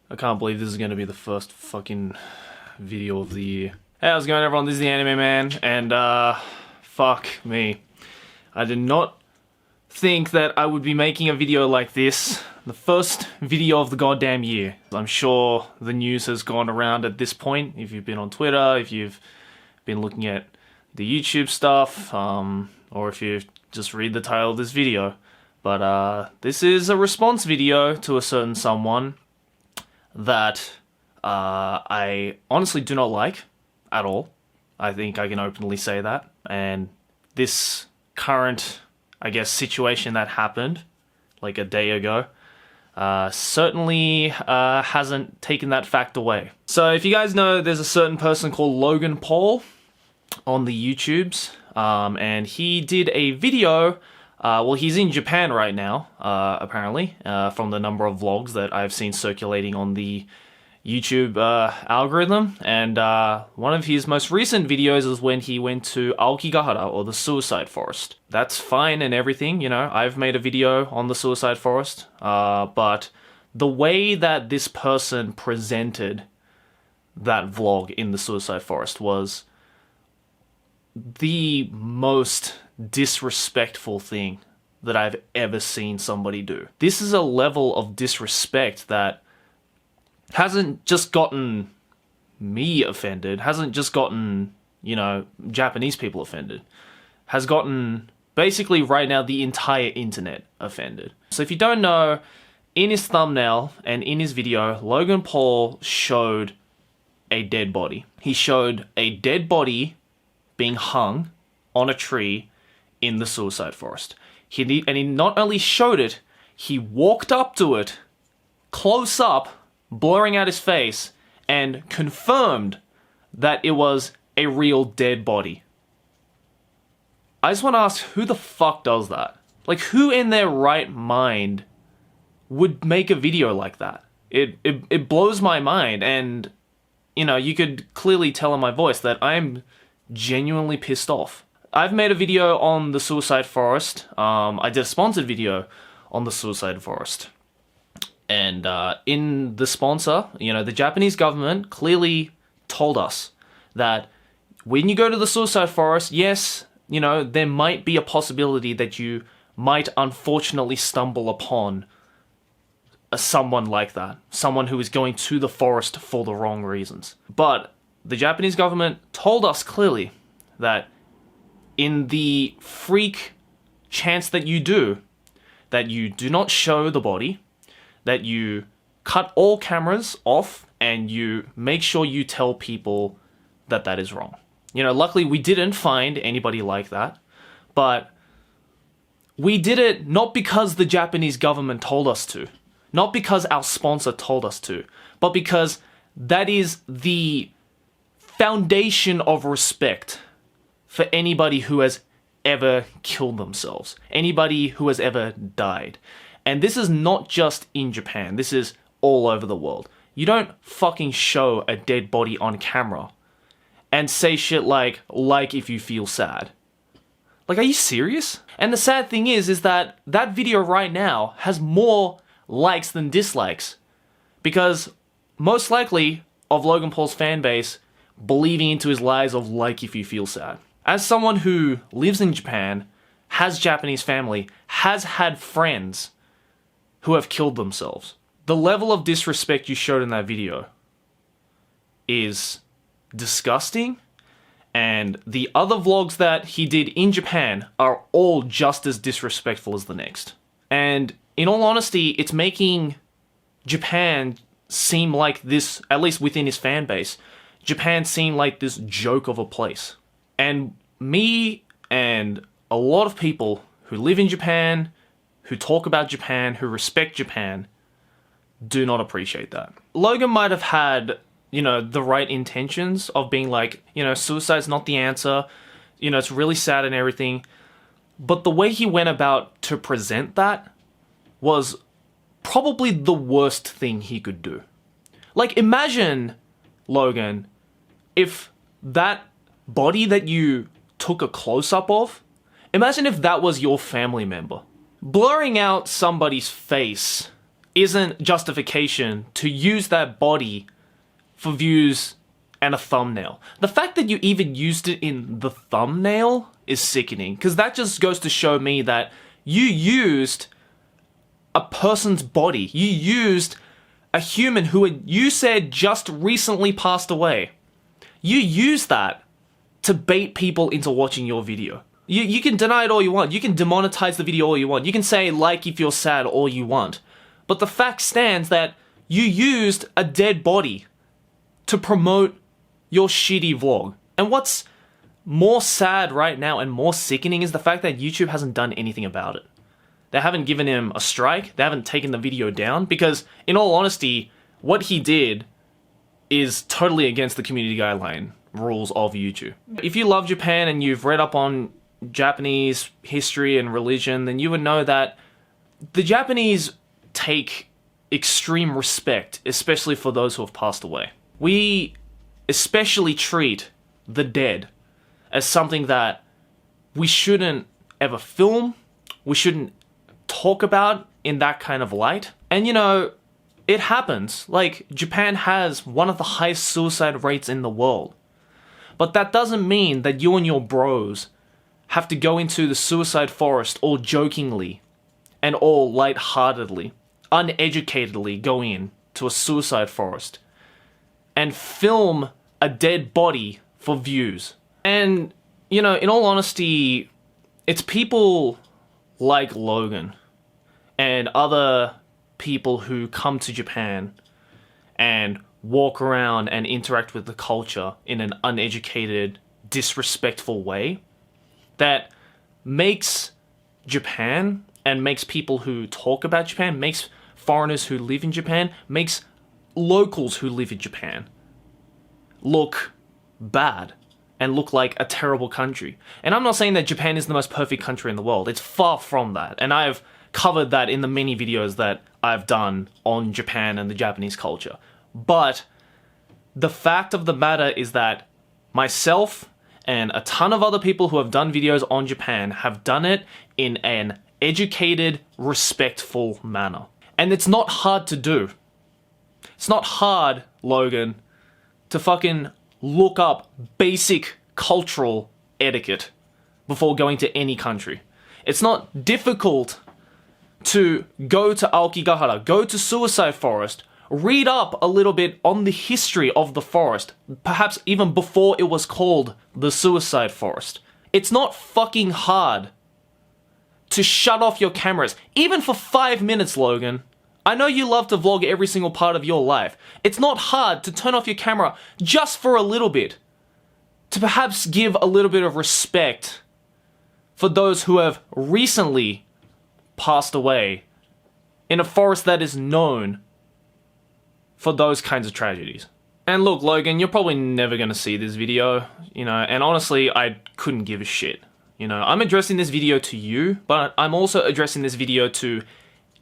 I can't believe this is going to be the first fucking video of the year. Hey, how's it going, everyone? This is the Anime Man, and fuck me. I did not think that I would be making a video like this, the first video of the goddamn year. I'm sure the news has gone around at this point, if you've been on Twitter, if you've been looking at the YouTube stuff, or if you just read the title of this video. But this is a response video to a certain someone that I honestly do not like at all. I think I can openly say that. And this current, I guess, situation that happened like a day ago certainly hasn't taken that fact away. So if you guys know, there's a certain person called Logan Paul on the YouTubes, and he did a video. Well, he's in Japan right now, apparently, from the number of vlogs that I've seen circulating on the YouTube algorithm. And one of his most recent videos is when he went to Aokigahara, or the suicide forest. That's fine and everything, you know, I've made a video on the suicide forest, but the way that this person presented that vlog in the suicide forest was the most disrespectful thing that I've ever seen somebody do. This is a level of disrespect that hasn't just gotten me offended, hasn't just gotten, you know, Japanese people offended, has gotten basically right now the entire internet offended. So if you don't know, in his thumbnail and in his video, Logan Paul showed a dead body. He showed a dead body being hung on a tree in the suicide forest. He not only showed it, he walked up to it, close up, blurring out his face, and confirmed that it was a real dead body. I just want to ask, who the fuck does that? Like, who in their right mind would make a video like that? It blows my mind, and, you know, you could clearly tell in my voice that I'm genuinely pissed off. I've made a video on the suicide forest. I did a sponsored video on the suicide forest. And in the sponsor, you know, the Japanese government clearly told us that when you go to the suicide forest, yes, you know, there might be a possibility that you might unfortunately stumble upon someone like that. Someone who is going to the forest for the wrong reasons. But the Japanese government told us clearly that in the freak chance that you do not show the body, that you cut all cameras off, and you make sure you tell people that that is wrong. You know, luckily we didn't find anybody like that, but we did it not because the Japanese government told us to, not because our sponsor told us to, but because that is the foundation of respect for anybody who has ever killed themselves, anybody who has ever died. And this is not just in Japan, this is all over the world. You don't fucking show a dead body on camera and say shit like if you feel sad. Like, are you serious? And the sad thing is that that video right now has more likes than dislikes, because most likely of Logan Paul's fan base believing into his lies of like if you feel sad. As someone who lives in Japan, has Japanese family, has had friends who have killed themselves, the level of disrespect you showed in that video is disgusting, and the other vlogs that he did in Japan are all just as disrespectful as the next. And in all honesty, it's making Japan seem like this, at least within his fan base, Japan seemed like this joke of a place. And me and a lot of people who live in Japan, who talk about Japan, who respect Japan, do not appreciate that. Logan might have had, you know, the right intentions of being like, you know, suicide's not the answer, you know, it's really sad and everything, but the way he went about to present that was probably the worst thing he could do. Like, imagine, Logan, if that body that you took a close-up of, imagine if that was your family member. Blurring out somebody's face isn't justification to use that body for views and a thumbnail. The fact that you even used it in the thumbnail is sickening, because that just goes to show me that you used a person's body. You used a human who you said just recently passed away. You used that to bait people into watching your video. You can deny it all you want. You can demonetize the video all you want. You can say like if you're sad all you want. But the fact stands that you used a dead body to promote your shitty vlog. And what's more sad right now and more sickening is the fact that YouTube hasn't done anything about it. They haven't given him a strike. They haven't taken the video down because, in all honesty, what he did is totally against the community guideline rules of YouTube. If you love Japan and you've read up on Japanese history and religion, then you would know that the Japanese take extreme respect, especially for those who have passed away. We especially treat the dead as something that we shouldn't ever film, we shouldn't talk about in that kind of light. And you know, it happens. Like, Japan has one of the highest suicide rates in the world. But that doesn't mean that you and your bros have to go into the suicide forest all jokingly and all lightheartedly, uneducatedly go in to a suicide forest and film a dead body for views. And, you know, in all honesty, it's people like Logan and other people who come to Japan and walk around and interact with the culture in an uneducated, disrespectful way that makes Japan and makes people who talk about Japan, makes foreigners who live in Japan, makes locals who live in Japan look bad and look like a terrible country. And I'm not saying that Japan is the most perfect country in the world. It's far from that. And I've covered that in the many videos that I've done on Japan and the Japanese culture. But the fact of the matter is that myself and a ton of other people who have done videos on Japan have done it in an educated, respectful manner. And it's not hard to do. It's not hard, Logan, to fucking look up basic cultural etiquette before going to any country. It's not difficult to go to Aokigahara, go to Suicide Forest, read up a little bit on the history of the forest, perhaps even before it was called the Suicide Forest. It's not fucking hard to shut off your cameras, even for 5 minutes, Logan. I know you love to vlog every single part of your life. It's not hard to turn off your camera just for a little bit, to perhaps give a little bit of respect for those who have recently passed away in a forest that is known for those kinds of tragedies. And look, Logan, you're probably never gonna see this video, you know, and honestly, I couldn't give a shit. You know, I'm addressing this video to you, but I'm also addressing this video to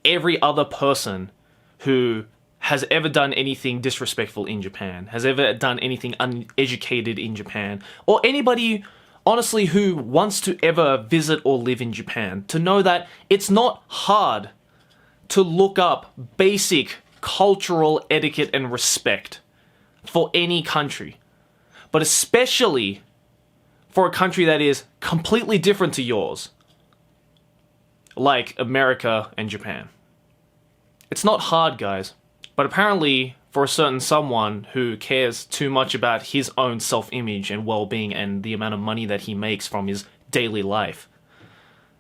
every other person who has ever done anything disrespectful in Japan, has ever done anything uneducated in Japan, or anybody, honestly, who wants to ever visit or live in Japan, to know that it's not hard to look up basic cultural etiquette and respect for any country, but especially for a country that is completely different to yours, like America and Japan. It's not hard, guys, but apparently for a certain someone who cares too much about his own self-image and well-being and the amount of money that he makes from his daily life,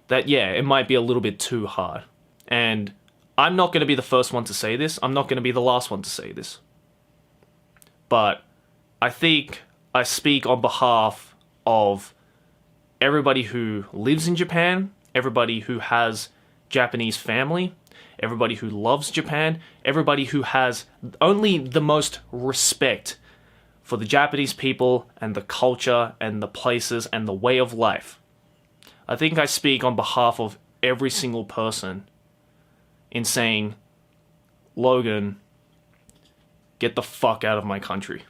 that yeah, it might be a little bit too hard. And I'm not going to be the first one to say this, I'm not going to be the last one to say this. But I think I speak on behalf of everybody who lives in Japan, everybody who has Japanese family, everybody who loves Japan, everybody who has only the most respect for the Japanese people and the culture and the places and the way of life. I think I speak on behalf of every single person in saying, Logan, get the fuck out of my country.